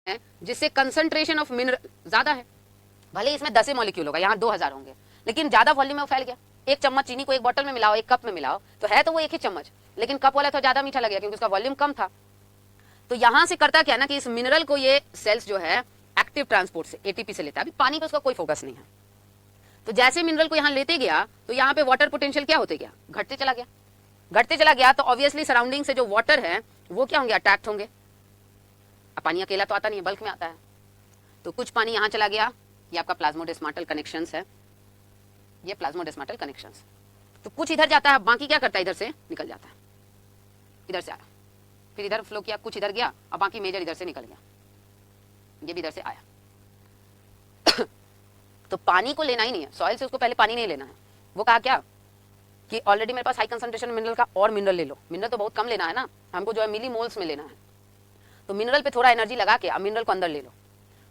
हैं जिससे concentration of mineral ज्यादा है, भले इसमें 10 मॉलिक्यूल होगा, यहाँ 2000 होंगे, लेकिन ज्यादा वॉल्यूम में वो फैल गया। एक चम्मच चीनी को एक बोतल में मिलाओ, एक कप में मिलाओ, तो है तो वो एक ही चम्मच, लेकिन कप वाला तो ज्यादा मीठा लगेगा क्योंकि उसका वॉल्यूम कम था। तो यहां से करता क्या ना कि इस मिनरल को ये सेल्स जो है एक्टिव ट्रांसपोर्ट से एटीपी से लेता है। अभी पानी पे उसका कोई फोकस नहीं है, तो जैसे मिनरल को यहाँ लेते गया तो यहाँ पे वाटर पोटेंशियल क्या होते गया, घटते चला गया, घटते चला गया। तो ऑब्वियसली सराउंडिंग से जो वाटर है वो क्या होंगे, अटैक्ट होंगे। अब पानी अकेला तो आता नहीं है, बल्क में आता है, तो कुछ पानी यहाँ चला गया, ये आपका प्लाज्मोडेस्माटल कनेक्शंस है, ये प्लाज्मोडेस्माटल कनेक्शंस। तो कुछ इधर जाता है, बाकी क्या करता है, इधर से निकल जाता है, इधर से आया, फिर इधर फ्लो किया, कुछ इधर गया, और बाकी मेजर इधर से निकल गया, ये भी इधर से आया। तो पानी को लेना ही नहीं है, सॉइल से उसको पहले पानी नहीं लेना है। वो कहा क्या कि ऑलरेडी मेरे पास हाई कंसंट्रेशन मिनरल का और मिनरल ले लो, मिनरल तो बहुत कम लेना है ना, हमको जो है मिली मोल्स में लेना है, तो मिनरल पे थोड़ा एनर्जी लगा के अब मिनरल को अंदर ले लो।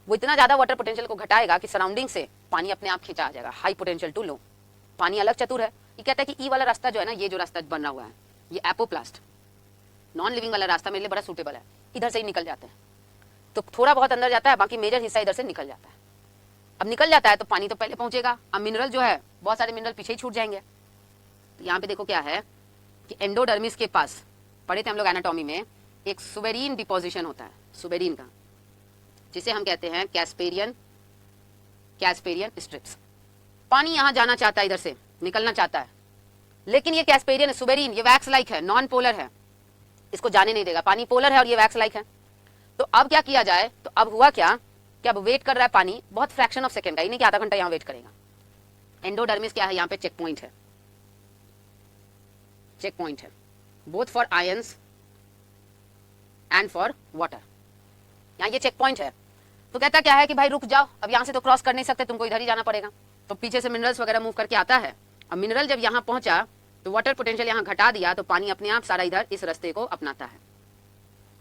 वो इतना ज्यादा वाटर पोटेंशियल को घटाएगा कि सराउंडिंग से पानी अपने आप खींचा आ जाएगा, हाई पोटेंशियल टू लो। पानी अलग चतुर है, ये कहता है कि ई वाला रास्ता जो है ना, ये जो रास्ता बना हुआ है, ये एपोप्लास्ट नॉन लिविंग वाला रास्ता मेरे लिए बड़ा सूटेबल है, इधर से ही निकल जाते हैं। तो थोड़ा बहुत अंदर जाता है, बाकी मेजर हिस्सा इधर से निकल जाता है। अब निकल जाता है तो पानी तो पहले पहुंचेगा, अब मिनरल जो है बहुत सारे मिनरल पीछे ही छूट जाएंगे। तो यहाँ पे देखो क्या है कि एंडोडर्मिस के पास, पढ़े थे हम लोग एनाटॉमी में, एक सुबेरीन डिपोजिशन होता है, सुबेरीन का, जिसे हम कहते हैं कैस्पेरियन स्ट्रिप्स। पानी यहां जाना चाहता है, इधर से निकलना चाहता है, लेकिन ये कैस्पेरियन सुबेरीन, ये वैक्स लाइक है, नॉन पोलर है, इसको जाने नहीं देगा। पानी पोलर है और ये वैक्स लाइक है। तो अब क्या किया जाए, तो अब हुआ क्या कि अब वेट कर रहा है पानी, बहुत फ्रैक्शन ऑफ सेकंड का, ये नहीं कि आधा घंटा यहां वेट करेगा। एंडोडर्मिस क्या है, यहाँ पे चेक पॉइंट है, चेक पॉइंट है both for ions and for water, यहाँ ये चेक पॉइंट है। तो कहता क्या है कि भाई रुक जाओ, अब यहाँ से तो क्रॉस कर नहीं सकते, तुमको इधर ही जाना पड़ेगा। तो पीछे से मिनरल्स वगैरह मूव करके आता है। अब मिनरल जब यहाँ पहुंचा तो वाटर पोटेंशियल यहाँ घटा दिया, तो पानी अपने आप सारा इधर इस रास्ते को अपनाता है,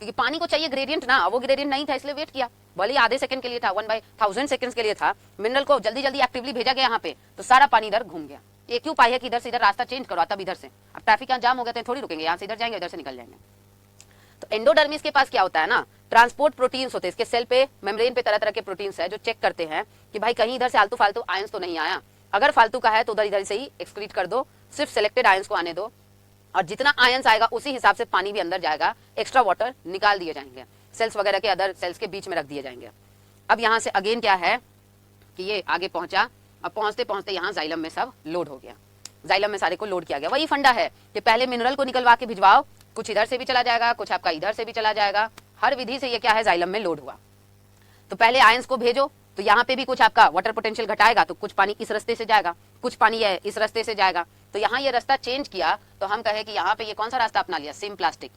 क्योंकि पानी को चाहिए ग्रेडियंट ना, वो ग्रेडियंट नहीं था इसलिए वेट किया, भले ही आधे सेकंड के लिए था, 1/1000 सेकंड्स के लिए था। मिनरल को जल्दी जल्दी एक्टिवली भेजा गया यहाँ पे, तो सारा पानी इधर घूम गया। ये क्यों पाया कि इधर से इधर रास्ता चेंज करो, तब इधर से, अब ट्रैफिक यहाँ जाम हो गया तो थोड़ी रुकेंगे, यहाँ से इधर जाएंगे, इधर से निकल जाएंगे। तो एंडोडर्मिस के पास क्या होता है ना, ट्रांसपोर्ट प्रोटीन्स होते हैं, इसके सेल पे मेम्ब्रेन पे तरह तरह के प्रोटीन्स है जो चेक करते हैं कि भाई कहीं इधर से आलतू फालतू आयंस तो नहीं आया, अगर फालतू का है तो उधर इधर से ही एक्सक्रीट कर दो, सिर्फ सिलेक्टेड आयंस को आने दो, और जितना आयंस आएगा उसी हिसाब से पानी भी अंदर जाएगा, एक्स्ट्रा वाटर निकाल दिए जाएंगे, सेल्स वगैरह के अदर सेल्स के बीच में रख दिए जाएंगे। अब यहाँ से अगेन क्या है कि ये आगे पहुंचा, अब पहुंचते पहुंचते यहाँ जाइलम में सब लोड हो गया, जाइलम में सारे को लोड किया गया। वही फंडा है कि पहले मिनरल को निकलवा के भिजवाओ, कुछ इधर से भी चला जाएगा, कुछ आपका इधर से भी चला जाएगा, हर विधि से ये क्या है, जाइलम में लोड हुआ। तो पहले आयंस को भेजो, तो यहाँ पे भी कुछ आपका वाटर पोटेंशियल घटाएगा, तो कुछ पानी इस रास्ते से जाएगा, कुछ पानी है इस रास्ते से जाएगा। तो यहाँ ये रास्ता चेंज किया, तो हम कहे कि यहाँ पे ये कौन सा रास्ता अपना लिया, सिम प्लास्टिक।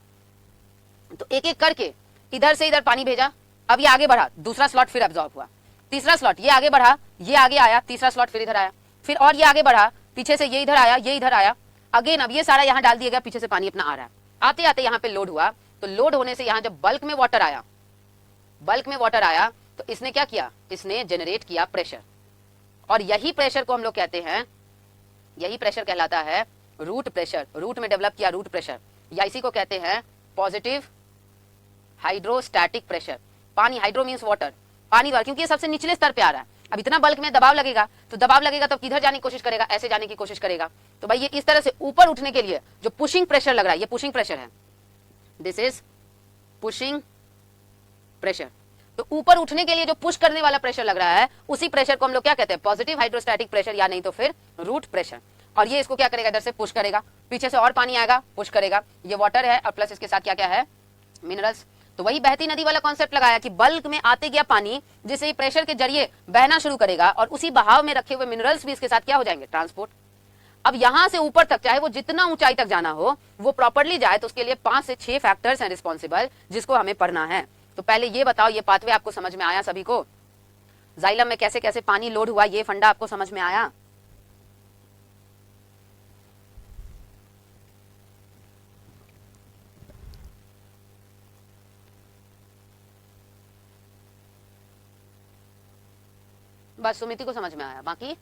तो एक एक करके इधर से इधर पानी भेजा, अब ये आगे बढ़ा, दूसरा स्लॉट फिर एब्जॉर्ब हुआ, तीसरा स्लॉट ये आगे बढ़ा, ये आगे आया, तीसरा स्लॉट फिर इधर आया, फिर और ये आगे बढ़ा, पीछे से ये इधर आया, ये इधर आया, अगेन अब ये सारा यहाँ डाल दिया गया, पीछे से पानी अपना आ रहा है। आते आते यहाँ पे लोड हुआ, तो लोड होने से यहाँ जब बल्क में वाटर आया, बल्क में वाटर आया, तो इसने क्या किया, इसने जनरेट किया प्रेशर, और यही प्रेशर को हम लोग कहते हैं, यही प्रेशर कहलाता है रूट प्रेशर। रूट में डेवलप किया रूट प्रेशर, या इसी को कहते हैं पॉजिटिव हाइड्रोस्टैटिक प्रेशर। पानी, हाइड्रो मींस वाटर, पानी द्वारा, क्योंकि ये सबसे निचले स्तर पे आ रहा है। अब इतना बल्क में दबाव लगेगा, तो दबाव लगेगा तो किधर जाने की कोशिश करेगा, ऐसे जाने की कोशिश करेगा। तो भाई ये इस तरह से ऊपर उठने के लिए जो पुशिंग प्रेशर लग रहा है, ये पुशिंग प्रेशर है, दिस इज पुशिंग प्रेशर। तो ऊपर उठने के लिए जो पुश करने वाला प्रेशर लग रहा है, उसी प्रेशर को हम लोग क्या कहते हैं, पॉजिटिव हाइड्रोस्टैटिक प्रेशर, या नहीं तो फिर रूट प्रेशर। और ये इसको क्या करेगा, इधर से पुश करेगा, पीछे से और पानी आएगा, पुश करेगा। ये वाटर है और प्लस इसके साथ क्या क्या है, मिनरल्स। तो वही बहती नदी वाला कॉन्सेप्ट लगाया कि बल्क में आते गया पानी, जिसे प्रेशर के जरिए बहना शुरू करेगा, और उसी बहाव में रखे हुए मिनरल्स भी इसके साथ क्या हो जाएंगे, ट्रांसपोर्ट। अब यहां से ऊपर तक, चाहे वो जितना ऊंचाई तक जाना हो, वो प्रॉपर्ली जाए, तो उसके लिए 5 से 6 फैक्टर्स हैं रिस्पॉन्सिबल, जिसको हमें पढ़ना है। तो पहले ये बताओ, ये पाथवे आपको समझ में आया सभी को, जाइलम में कैसे कैसे पानी लोड हुआ, ये फंडा आपको समझ में आया। बस सुमिति को समझ में आया, बाकी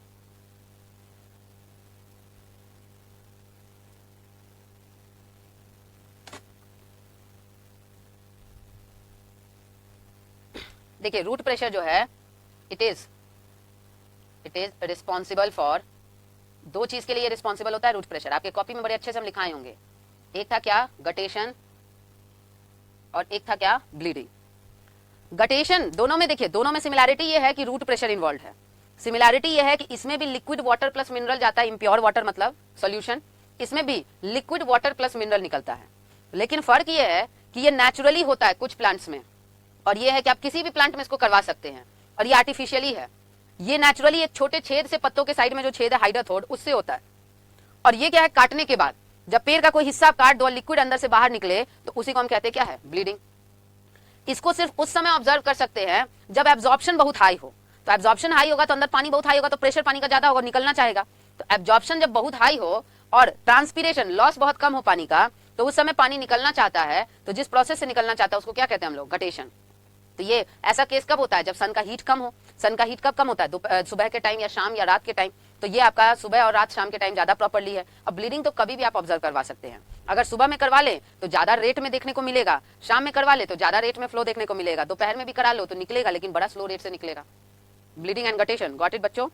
देखिए रूट प्रेशर जो है इट इज रिस्पॉन्सिबल फॉर, दो चीज के लिए रिस्पॉन्सिबल होता है रूट प्रेशर, आपके कॉपी में बड़े अच्छे से हम लिखाए होंगे। एक था क्या, गटेशन, और एक था क्या, ब्लीडिंग। गटेशन दोनों में, देखिए दोनों में सिमिलैरिटी ये है कि रूट प्रेशर इन्वॉल्व है। सिमिलैरिटी ये है कि इसमें भी लिक्विड वाटर प्लस मिनरल जाता है, इम्प्योर वाटर मतलब सॉल्यूशन, इसमें भी लिक्विड वाटर प्लस मिनरल निकलता है। लेकिन फर्क ये है कि ये नेचुरली होता है कुछ प्लांट्स में, और ये है कि आप किसी भी प्लांट में इसको करवा सकते हैं, और ये आर्टिफिशियली है। ये नेचुरली एक छोटे छेद से, पत्तों के साइड में जो छेद है हाइड्रोथोड, उससे होता है। और ये क्या है, काटने के बाद जब पेड़ का कोई हिस्सा काट दो और लिक्विड अंदर से बाहर निकले तो उसी को हम कहते हैं क्या है, ब्लीडिंग। इसको सिर्फ उस समय ऑब्जर्व कर सकते हैं जब एब्जॉर्प्शन बहुत हाई हो। तो एब्जॉर्प्शन हाई होगा तो अंदर पानी बहुत हाई होगा, तो प्रेशर पानी का ज्यादा होगा, निकलना चाहेगा। तो एब्जॉर्प्शन जब बहुत हाई हो और ट्रांसपीरेशन लॉस बहुत कम हो पानी का, तो उस समय पानी निकलना चाहता है। तो जिस प्रोसेस से निकलना चाहता है उसको क्या कहते हैं हम लोग, गटेशन। तो ये ऐसा केस कब होता है, जब सन का हीट कम हो। सन का हीट कब कम होता है, सुबह के टाइम या शाम या रात के टाइम। तो ये आपका सुबह और रात शाम के टाइम ज्यादा प्रॉपर्ली है। अब ब्लीडिंग तो कभी भी आप ऑब्जर्व करवा सकते हैं। अगर सुबह में करवा ले तो ज्यादा रेट में देखने को मिलेगा, शाम में करवा ले तो ज्यादा रेट में फ्लो देखने को मिलेगा, दोपहर में भी करा लो तो निकलेगा, लेकिन बड़ा स्लो रेट से निकलेगा। Bleeding and guttation, got it बच्चों?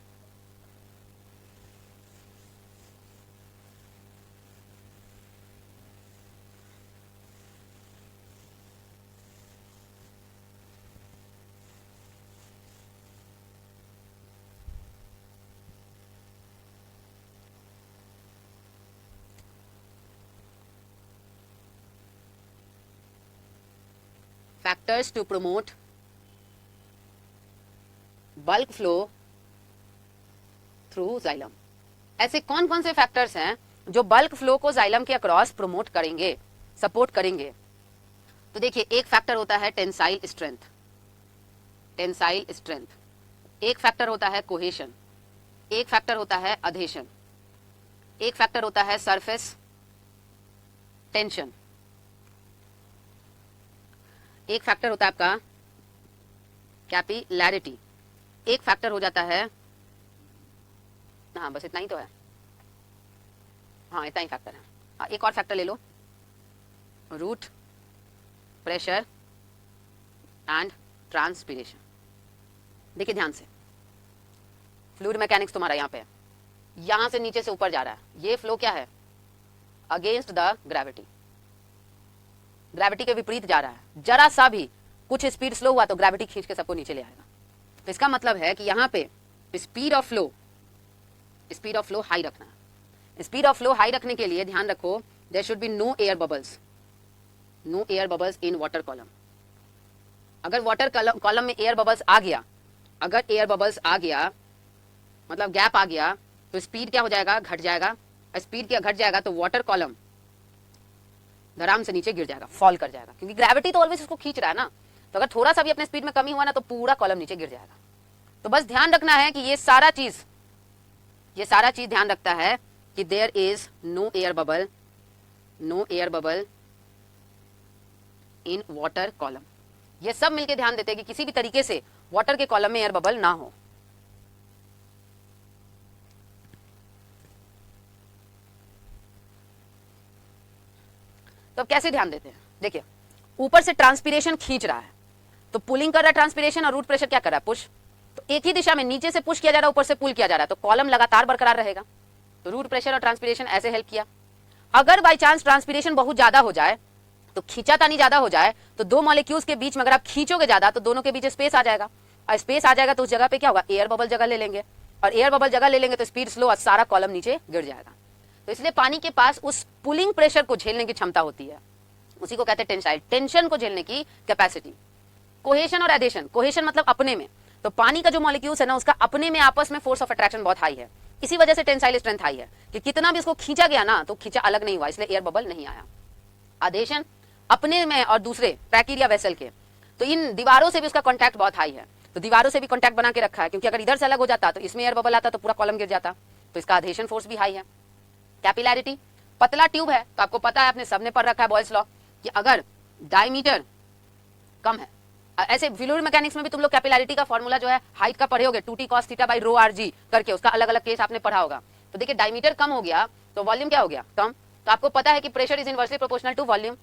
Factors to promote bulk flow through xylem। ऐसे कौन कौन से फैक्टर्स हैं जो बल्क फ्लो को जाइलम के अक्रॉस प्रमोट करेंगे, सपोर्ट करेंगे? तो देखिए एक फैक्टर होता है टेंसाइल स्ट्रेंथ, टेंसाइल स्ट्रेंथ। एक फैक्टर होता है कोहेशन, एक फैक्टर होता है अधेशन, एक फैक्टर होता है सरफेस टेंशन, एक फैक्टर होता है आपका कैपिलैरिटी, एक फैक्टर हो जाता है, हाँ बस इतना ही तो है, हाँ इतना ही फैक्टर है। हाँ एक और फैक्टर ले लो, रूट प्रेशर एंड ट्रांसपीरेशन। देखिए ध्यान से, फ्लूइड मैकेनिक्स तुम्हारा यहाँ पे है, यहां से नीचे से ऊपर जा रहा है, ये फ्लो क्या है, अगेंस्ट द ग्रेविटी, ग्रेविटी के विपरीत जा रहा है। जरा सा भी कुछ स्पीड स्लो हुआ तो ग्रेविटी खींच के सबको नीचे ले आएगा। तो इसका मतलब है कि यहाँ पे स्पीड ऑफ फ्लो हाई रखना है। स्पीड ऑफ फ्लो हाई रखने के लिए ध्यान रखो, there should be no air bubbles, no air bubbles in water column. अगर वाटर कॉलम में एयर बबल्स आ गया, अगर एयर बबल्स आ गया मतलब गैप आ गया, तो स्पीड क्या हो जाएगा, घट जाएगा। स्पीड क्या घट जाएगा तो वाटर कॉलम धराम से नीचे गिर जाएगा, फॉल कर जाएगा, क्योंकि ग्रेविटी तो ऑलवेज इसको खींच रहा है ना। तो अगर थोड़ा सा भी अपने स्पीड में कमी हुआ ना तो पूरा कॉलम नीचे गिर जाएगा। तो बस ध्यान रखना है कि ये सारा चीज ध्यान रखता है कि there is no air bubble in water column. ये सब मिलके ध्यान देते हैं कि किसी भी तरीके से वाटर के कॉलम में एयर बबल ना हो। तो अब कैसे ध्यान देते हैं, देखिए ऊपर से ट्रांसपीरेशन खींच रहा है तो पुलिंग कर रहा है ट्रांसपीरेशन, और रूट प्रेशर क्या कर रहा है, पुश। तो एक ही दिशा में नीचे से पुश किया जा रहा है, ऊपर से पुल किया जा रहा है, तो कॉलम लगातार बरकरार रहेगा। तो रूट प्रेशर और ट्रांसपीरेशन ऐसे हेल्प किया। अगर बाई चांस ट्रांसपीरेशन बहुत ज्यादा हो जाए, तो खींचातानी ज्यादा हो जाए, तो दो मॉलिक्यूल्स के बीच में अगर आप खींचोगे ज्यादा तो दोनों के बीच स्पेस आ जाएगा, और स्पेस आ जाएगा तो उस जगह पे क्या होगा, एयर बबल जगह ले लेंगे, और एयर बबल जगह ले लेंगे तो स्पीड स्लो और सारा कॉलम नीचे गिर जाएगा। तो इसलिए पानी के पास उस पुलिंग प्रेशर को झेलने की क्षमता होती है, उसी को कहते हैं टेंसाइल, टेंशन को झेलने की कैपेसिटी। कोहेशन और एडेशन, कोहेशन मतलब अपने में, तो पानी का जो मॉलिक्यूल्स है ना उसका अपने में आपस में फोर्स ऑफ अट्रैक्शन बहुत हाई है, इसी वजह से टेंसाइल स्ट्रेंथ हाई है कि कितना भी इसको खींचा गया ना तो खींचा अलग नहीं हुआ, इसलिए एयर बबल नहीं आया। एडेशन अपने में और दूसरे ट्रैकिरिया वेसल के, तो इन दीवारों से भी उसका कॉन्टैक्ट बहुत हाई है, तो दीवारों से भी कॉन्टैक्ट बना के रखा है, क्योंकि अगर इधर से अलग हो जाता तो इसमें एयर बबल आता तो पूरा कॉलम गिर जाता, तो इसका एडेशन फोर्स भी हाई है। कैपिलैरिटी, पतला ट्यूब है तो आपको पता है, आपने सबने पढ़ रखा है बॉयल्स लॉ, कि अगर डायमीटर कम है, ऐसे फ्लूइड मैकेनिक्स में भी तुम लोग कैपिलैरिटी का फॉर्मूला जो है हाइट का पढ़े होगे, 2t cos theta by rho rg करके, उसका अलग अलग केस आपने पढ़ा होगा। तो देखिए डायमीटर कम हो गया तो वॉल्यूम क्या हो गया, कम। तो आपको पता है कि pressure is inversely proportional to volume,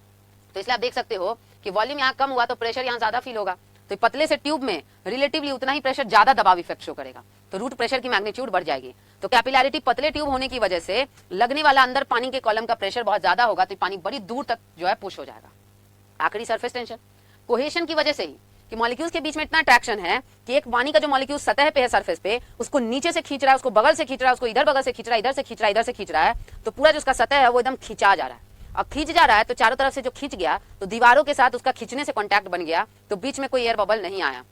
तो इसलिए आप देख सकते हो कि वॉल्यूम यहाँ कम हुआ तो प्रेशर यहाँ ज्यादा फील होगा। तो पतले से ट्यूब में रिलेटिवली उतना ही प्रेशर ज्यादा दबाव इफेक्ट शो करेगा, तो रूट प्रेशर की मैग्नीट्यूड बढ़ जाएगी। तो कैपिलैरिटी पतले ट्यूब होने की वजह से लगने वाला अंदर पानी के कॉलम का प्रेशर बहुत ज्यादा होगा, तो पानी बड़ी दूर तक जो है पुश हो जाएगा। आखिरी सरफेस टेंशन कोहेशन की वजह से ही कि मॉलिक्यूल्स के बीच में इतना अट्रैक्शन है कि एक पानी का जो मॉलिक्यूल सतह पे है सरफेस पे, उसको नीचे से खींच रहा है, उसको बगल से खींच रहा है, उसको इधर बगल से खींच रहा है, इधर से खींच रहा है, इधर से खींच रहा है, तो पूरा जो उसका सतह है वो एकदम खींचा जा रहा है। अब खींच जा रहा है तो चारों तरफ से जो खींच गया तो दीवारों के साथ उसका खींचने से कॉन्टैक्ट बन गया, तो बीच में कोई एयर बबल नहीं आया।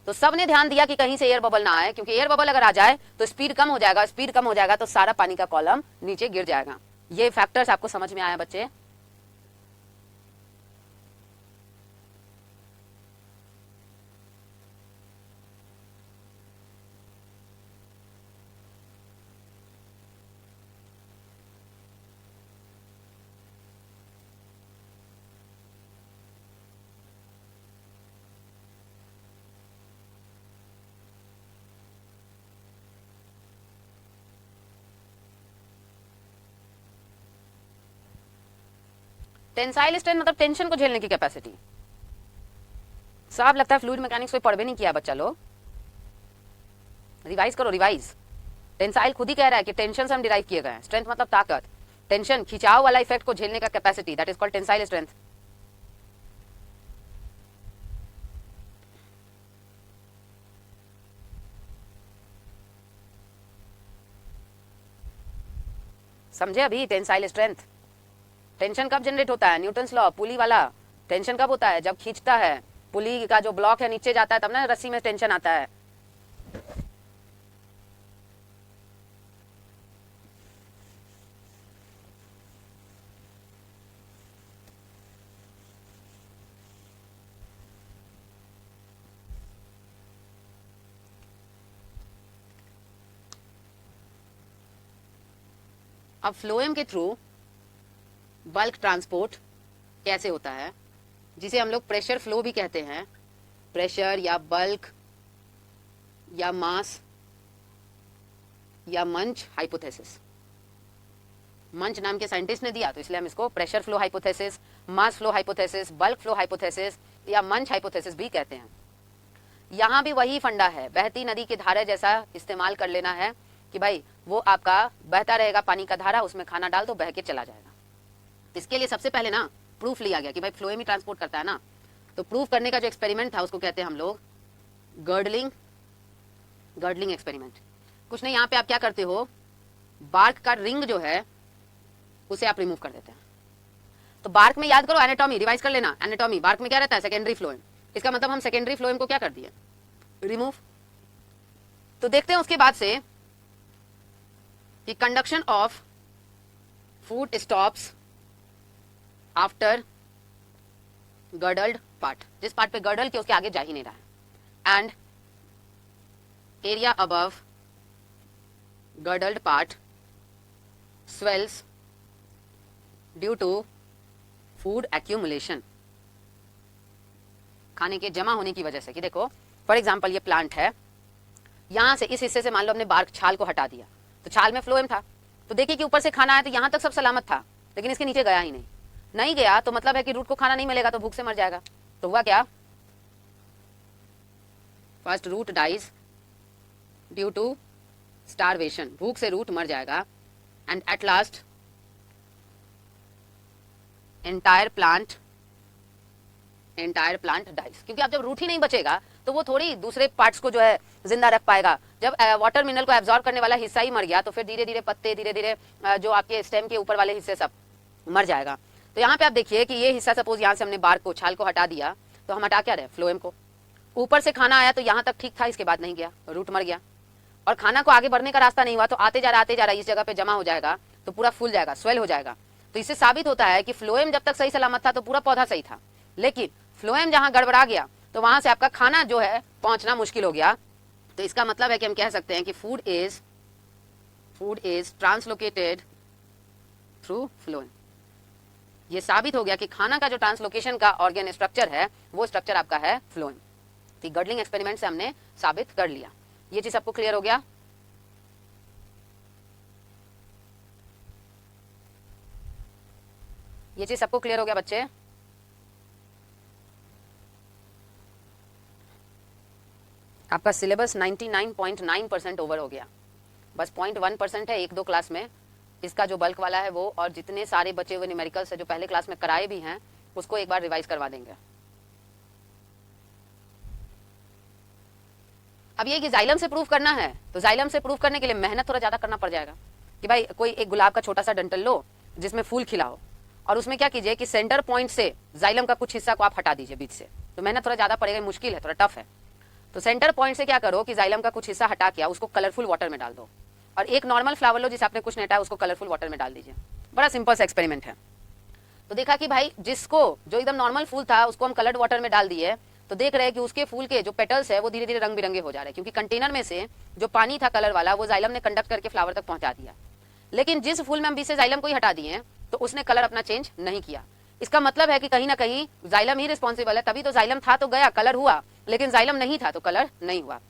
तो सबने ध्यान दिया कि कहीं से एयर बबल ना आए, क्योंकि एयर बबल अगर आ जाए तो स्पीड कम हो जाएगा, स्पीड कम हो जाएगा तो सारा पानी का कॉलम नीचे गिर जाएगा। ये फैक्टर्स आपको समझ में आया बच्चे? टेंसाइल स्ट्रेंथ मतलब टेंशन को झेलने की कैपेसिटी। साफ लगता है फ्लूइड मैकेनिक्स कोई पढ़ भी नहीं किया बच्चा लोग। रिवाइज करो, रिवाइज। टेंसाइल खुद ही कह रहा है कि टेंशन से हम डिराइव किए गए हैं। स्ट्रेंथ मतलब ताकत, टेंशन खिंचाव वाला इफेक्ट को झेलने का capacity, that is called tensile strength. समझे अभी? Tensile strength. टेंशन कब जनरेट होता है? न्यूटन्स लॉ, पुली वाला। टेंशन कब होता है? जब खींचता है, पुली का जो ब्लॉक है नीचे जाता है, तब ना रस्सी में टेंशन आता है। अब फ्लोएम के थ्रू बल्क ट्रांसपोर्ट कैसे होता है, जिसे हम लोग प्रेशर फ्लो भी कहते हैं। प्रेशर या बल्क या मास या मंच हाइपोथेसिस। मंच नाम के साइंटिस्ट ने दिया तो इसलिए हम इसको pressure flow hypothesis, mass flow hypothesis, bulk flow hypothesis या मंच हाइपोथेसिस भी कहते हैं। यहां भी वही फंडा है, बहती नदी की धारा जैसा इस्तेमाल कर लेना है कि भाई वो आपका बहता रहेगा पानी का धारा, उसमें खाना डाल दो बह के चला जाएगा। इसके लिए सबसे पहले ना प्रूफ लिया गया कि भाई फ्लोएम ही ट्रांसपोर्ट करता है ना, तो प्रूफ करने का जो एक्सपेरिमेंट था उसको कहते हैं हम लोग गर्डलिंग एक्सपेरिमेंट। कुछ नहीं, यहाँ पे आप क्या करते हो, बार्क का रिंग जो है उसे आप रिमूव कर देते हैं। तो बार्क में याद करो एनाटॉमी, रिवाइज कर लेना एनाटॉमी। बार्क में क्या रहता है? Secondary phloem. इसका मतलब हम सेकेंडरी फ्लोएम को क्या कर दिए? रिमूव। तो देखते हैं उसके बाद से कि conduction of food stops after girdled part. जिस पार्ट पे गर्डल के उसके आगे जा ही नहीं रहा है। And area above girdled part swells due to food accumulation, खाने के जमा होने की वजह से। कि देखो फॉर एग्जांपल ये प्लांट है, यहां से इस हिस्से से मान लो अपने बार्क छाल को हटा दिया, तो छाल में फ्लोएम था, तो देखिए कि ऊपर से खाना आया तो यहां तक सब सलामत था, लेकिन इसके नीचे गया ही नहीं गया, तो मतलब है कि रूट को खाना नहीं मिलेगा तो भूख से मर जाएगा। तो हुआ क्या? First root dies due to starvation, भूख से रूट मर जाएगा। And at last entire plant dies, क्योंकि अब जब रूट ही नहीं बचेगा तो वो थोड़ी दूसरे पार्ट्स को जो है जिंदा रख पाएगा। जब वाटर मिनरल को एब्जॉर्ब करने वाला हिस्सा ही मर गया तो फिर धीरे धीरे पत्ते, धीरे धीरे जो आपके स्टेम के ऊपर वाले हिस्से सब मर जाएगा। तो यहाँ पे आप देखिए कि ये हिस्सा सपोज यहाँ से हमने बार्क को, छाल को हटा दिया, तो हम हटा क्या रहे? फ्लोएम को। ऊपर से खाना आया तो यहाँ तक ठीक था, इसके बाद नहीं गया, रूट मर गया। और खाना को आगे बढ़ने का रास्ता नहीं हुआ तो आते जा रहा इस जगह पे जमा हो जाएगा, तो पूरा फूल जाएगा, स्वेल हो जाएगा। तो इससे साबित होता है कि फ्लोएम जब तक सही सलामत था तो पूरा पौधा सही था, लेकिन फ्लोएम जहां गड़बड़ा गया तो वहां से आपका खाना जो है पहुंचना मुश्किल हो गया। तो इसका मतलब है कि हम कह सकते हैं कि food is translocated through phloem. ये साबित हो गया कि खाना का जो ट्रांसलोकेशन का ऑर्गेन स्ट्रक्चर है वो स्ट्रक्चर आपका है फ्लोएम। तो गर्डलिंग एक्सपेरिमेंट से हमने साबित कर लिया। ये चीज सबको क्लियर हो गया? ये चीज सबको क्लियर हो गया बच्चे? आपका सिलेबस 99.9% ओवर हो गया, बस 0.1% है 1-2 क्लास में, इसका जो बल्क वाला है वो, और जितने सारे बचे हुए न्यूमेरिकल्स है जो पहले क्लास में कराए भी हैं उसको एक बार रिवाइज करवा देंगे। अब ये कि जाइलम से प्रूव करना है, तो जाइलम से प्रूव करने के लिए मेहनत थोड़ा ज्यादा करना पड़ जाएगा कि भाई कोई एक गुलाब का छोटा सा डंठल लो जिसमें फूल खिला हो, और उसमें क्या कीजिए कि सेंटर पॉइंट से जाइलम का कुछ हिस्सा को आप हटा दीजिए बीच से, तो मेहनत थोड़ा ज्यादा पड़ेगा, मुश्किल है, थोड़ा टफ है। तो सेंटर पॉइंट से क्या करो कि जाइलम का कुछ हिस्सा हटा के उसको कलरफुल वाटर में डाल दो, और एक नॉर्मल फ्लावर लो जिसे आपने कुछ नहीं हटाया उसको कलरफुल वाटर में डाल दीजिए। बड़ा सिंपल सा एक्सपेरिमेंट है। तो देखा कि भाई जिसको जो एकदम नॉर्मल फूल था उसको हम कलर्ड वाटर में डाल दिए, तो देख रहे हैं कि उसके फूल के जो पेटल्स है वो धीरे धीरे रंग बिरंगे हो जा रहे हैं, क्योंकि कंटेनर में से जो पानी था कलर वाला वो जाइलम ने कंडक्ट करके फ्लावर तक पहुंचा दिया। लेकिन जिस फूल में हम बीच से जाइलम को ही हटा दिए तो उसने कलर अपना चेंज नहीं किया। इसका मतलब है कि कहीं ना कहीं जाइलम ही रिस्पॉन्सिबल है, तभी तो जाइलम था तो गया कलर हुआ, लेकिन जाइलम नहीं था तो कलर नहीं हुआ।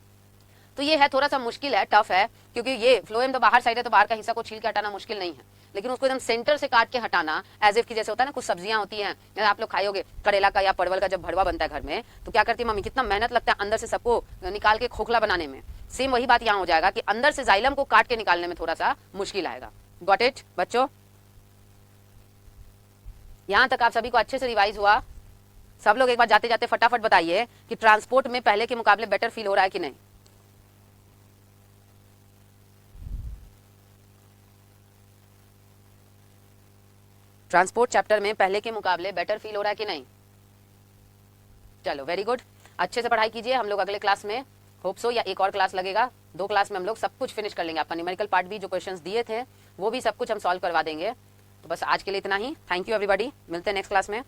तो ये है थोड़ा सा मुश्किल है, टफ है, क्योंकि ये फ्लोएम तो बाहर साइड है तो बाहर का हिस्सा को छील के हटाना मुश्किल नहीं है, लेकिन उसको एकदम सेंटर से काट के हटाना, एज इफ की जैसे होता है ना कुछ सब्जियां होती हैं, जैसे आप लोग खाए होगे करेला का या परवल का जब भरवा बनता है घर में, तो क्या करती है मम्मी, कितना मेहनत लगता है अंदर से सबको निकाल के खोखला बनाने में। सेम वही बात यहाँ हो जाएगा कि अंदर से जाइलम को काट के निकालने में थोड़ा सा मुश्किल आएगा। गॉट इट बच्चों? यहां तक आप सभी को अच्छे से रिवाइज हुआ? सब लोग एक बार जाते जाते फटाफट बताइए कि ट्रांसपोर्ट में पहले के मुकाबले बेटर फील हो रहा है कि नहीं? ट्रांसपोर्ट चैप्टर में पहले के मुकाबले बेटर फील हो रहा है कि नहीं? चलो वेरी गुड, अच्छे से पढ़ाई कीजिए। हम लोग अगले क्लास में होप सो, या एक और क्लास लगेगा, 2 क्लास में हम लोग सब कुछ फिनिश कर लेंगे। आपका न्यूमेरिकल पार्ट भी जो क्वेश्चंस दिए थे वो भी सब कुछ हम सॉल्व करवा देंगे। तो बस आज के लिए इतना ही। थैंक यू एवरीबॉडी, मिलते हैं नेक्स्ट क्लास में।